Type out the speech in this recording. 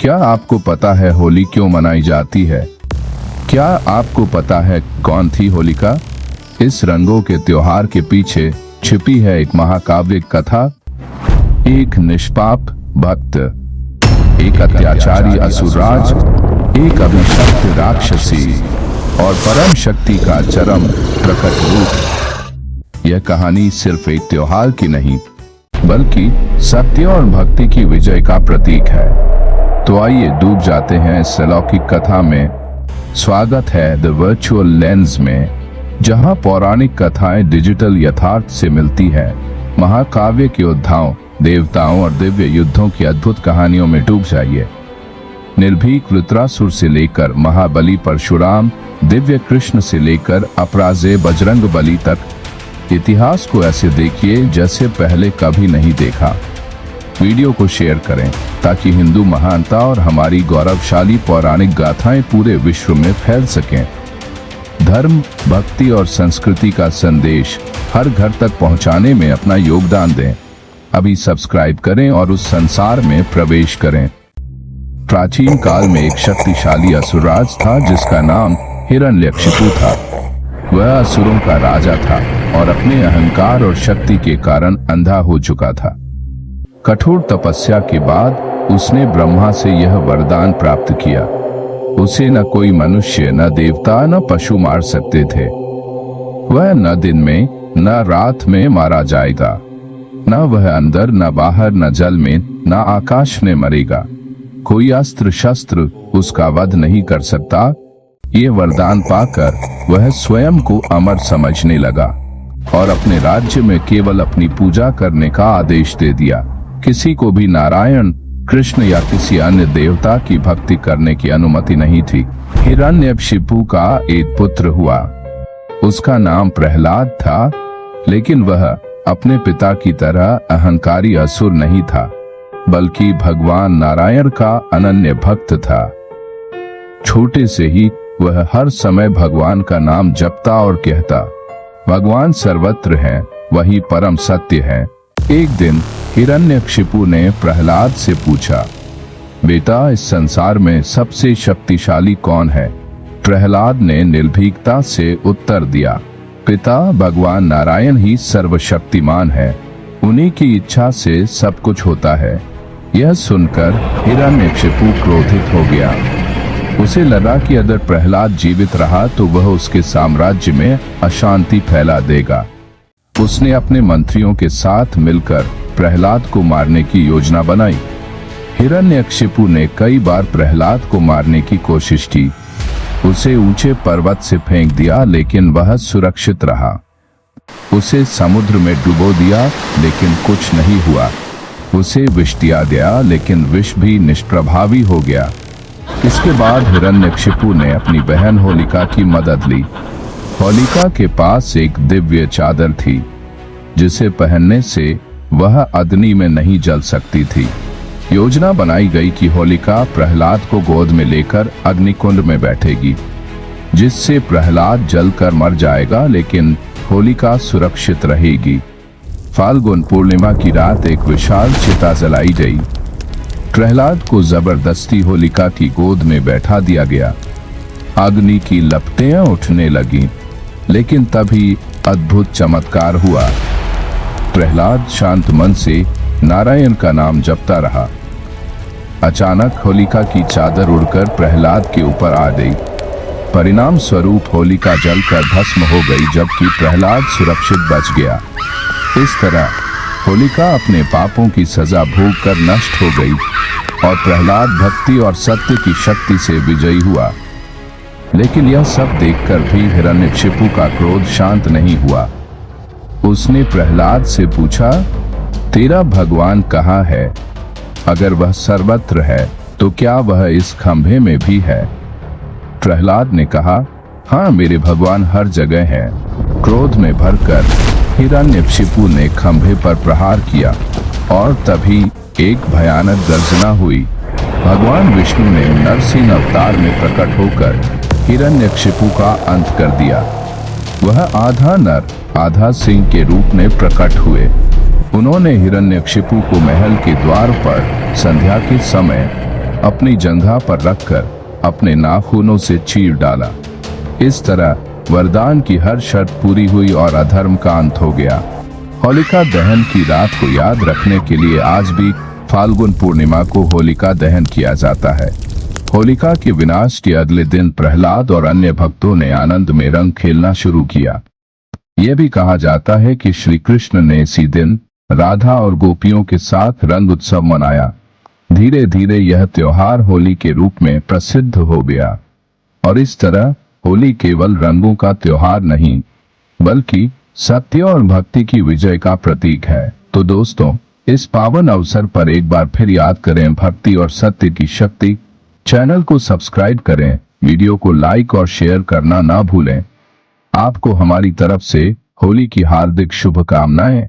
क्या आपको पता है होली क्यों मनाई जाती है? क्या आपको पता है कौन थी होलिका? इस रंगों के त्योहार के पीछे छिपी है एक महाकाव्य कथा। एक निष्पाप भक्त, एक अत्याचारी असुरराज, एक अभिशप्त राक्षसी और परम शक्ति का चरम प्रकट रूप। यह कहानी सिर्फ एक त्योहार की नहीं, बल्कि सत्य और भक्ति की विजय का प्रतीक है। तो आइए डूब जाते हैं इस अलौकिक कथा में। स्वागत है द वर्चुअल लेंस में, जहां पौराणिक कथाएं डिजिटल यथार्थ से मिलती है। महाकाव्य के योद्धाओं, देवताओं और दिव्य युद्धों की अद्भुत कहानियों में डूब जाइए। निर्भीक वृत्रासुर से लेकर महाबली परशुराम, दिव्य कृष्ण से लेकर अपराजेय बजरंग बली तक, इतिहास को ऐसे देखिए जैसे पहले कभी नहीं देखा। वीडियो को शेयर करें ताकि हिंदू महानता और हमारी गौरवशाली पौराणिक गाथाएं पूरे विश्व में फैल सकें। धर्म, भक्ति और संस्कृति का संदेश हर घर तक पहुंचाने में अपना योगदान दें। अभी सब्सक्राइब करें और उस संसार में प्रवेश करें। प्राचीन काल में एक शक्तिशाली असुरराज था जिसका नाम हिरण्यकशिपु था। वह असुरों का राजा था और अपने अहंकार और शक्ति के कारण अंधा हो चुका था। कठोर तपस्या के बाद उसने ब्रह्मा से यह वरदान प्राप्त किया। उसे न कोई मनुष्य, न देवता, न पशु मार सकते थे। वह न दिन में न रात में मारा जाएगा। न वह अंदर, न बाहर, न जल में, न आकाश में मरेगा। कोई अस्त्र शस्त्र उसका वध नहीं कर सकता। ये वरदान पाकर वह स्वयं को अमर समझने लगा और अपने राज्य में केवल अपनी पूजा करने का आदेश दे दिया। किसी को भी नारायण, कृष्ण या किसी अन्य देवता की भक्ति करने की अनुमति नहीं थी। हिरण्यकशिपु का एक पुत्र हुआ। उसका नाम प्रहलाद था, लेकिन वह अपने पिता की तरह अहंकारी असुर नहीं था, बल्कि भगवान नारायण का अनन्य भक्त था। छोटे से ही वह हर समय भगवान का नाम जपता और कहता, भगवान सर्वत्र है, वही परम सत्य है। एक दिन हिरण्यकशिपु ने प्रहलाद से पूछा, बेटा, इस संसार में सबसे शक्तिशाली कौन है? प्रहलाद ने निर्भीकता से उत्तर दिया, पिता, भगवान नारायण ही सर्वशक्तिमान है। उन्हीं की इच्छा से सब कुछ होता है। यह सुनकर हिरण्यकशिपु क्रोधित हो गया। उसे लगा कि अगर प्रहलाद जीवित रहा तो वह उसके साम्राज्य में अशांति फैला देगा। उसने अपने मंत्रियों के साथ मिलकर प्रहलाद को मारने की योजना बनाई। हिरण्यकशिपु ने कई बार प्रहलाद को मारने की कोशिश की। उसे ऊंचे पर्वत से फेंक दिया, लेकिन वह सुरक्षित रहा। उसे समुद्र में डुबो दिया, लेकिन कुछ नहीं हुआ। उसे विष दिया गया, लेकिन विष भी निष्प्रभावी हो गया। इसके बाद हिरण्यकशिपु ने अपनी बहन होलिका की मदद ली। होलिका के पास एक दिव्य चादर थी, जिसे पहनने से वह अग्नि में नहीं जल सकती थी। योजना बनाई गई कि होलिका प्रहलाद को गोद में लेकर अग्निकुंड में बैठेगी, जिससे प्रहलाद जलकर मर जाएगा, लेकिन होलिका सुरक्षित रहेगी। फाल्गुन पूर्णिमा की रात एक विशाल चिता जलाई गई। प्रहलाद को जबरदस्ती होलिका की गोद में बैठा दिया गया। अग्नि की लपटें उठने लगीं, लेकिन तभी अद्भुत चमत्कार हुआ। प्रहलाद शांत मन से नारायण का नाम जपता रहा। अचानक होलिका की चादर उड़कर प्रहलाद के ऊपर आ गई। परिणाम स्वरूप होलिका जलकर भस्म हो गई, जबकि प्रहलाद सुरक्षित बच गया। इस तरह होलिका अपने पापों की सजा भोगकर नष्ट हो गई और प्रहलाद भक्ति और सत्य की शक्ति से विजयी हुआ। लेकिन यह सब देखकर भी हिरण्यकशिपु का क्रोध शांत नहीं हुआ। उसने प्रहलाद से पूछा, तेरा भगवान कहाँ है? अगर वह सर्वत्र है तो क्या वह इस खंभे में भी है? प्रहलाद ने कहा, हाँ, मेरे भगवान हर जगह है। क्रोध में भरकर हिरण्यकशिपु ने खंभे पर प्रहार किया और तभी एक भयानक गर्जना हुई। भगवान विष्णु ने नरसिंह अवतार में प्रकट होकर हिरण्यकशिपु का अंत कर दिया। वह आधा नर आधा सिंह के रूप में प्रकट हुए। उन्होंने हिरण्यकशिपु को महल के द्वार पर संध्या के समय अपनी जंघा पर रखकर अपने नाखूनों से चीर डाला। इस तरह वरदान की हर शर्त पूरी हुई और अधर्म का अंत हो गया। होलिका दहन की रात को याद रखने के लिए आज भी फाल्गुन पूर्णिमा को होलिका दहन किया जाता है। होलिका के विनाश के अगले दिन प्रहलाद और अन्य भक्तों ने आनंद में रंग खेलना शुरू किया। यह भी कहा जाता है कि श्री कृष्ण ने इसी दिन राधा और गोपियों के साथ रंग उत्सव मनाया। धीरे धीरे यह त्योहार होली के रूप में प्रसिद्ध हो गया और इस तरह होली केवल रंगों का त्योहार नहीं बल्कि सत्य और भक्ति की विजय का प्रतीक है। तो दोस्तों, इस पावन अवसर पर एक बार फिर याद करें भक्ति और सत्य की शक्ति। चैनल को सब्सक्राइब करें, वीडियो को लाइक और शेयर करना ना भूलें। आपको हमारी तरफ से होली की हार्दिक शुभकामनाएं।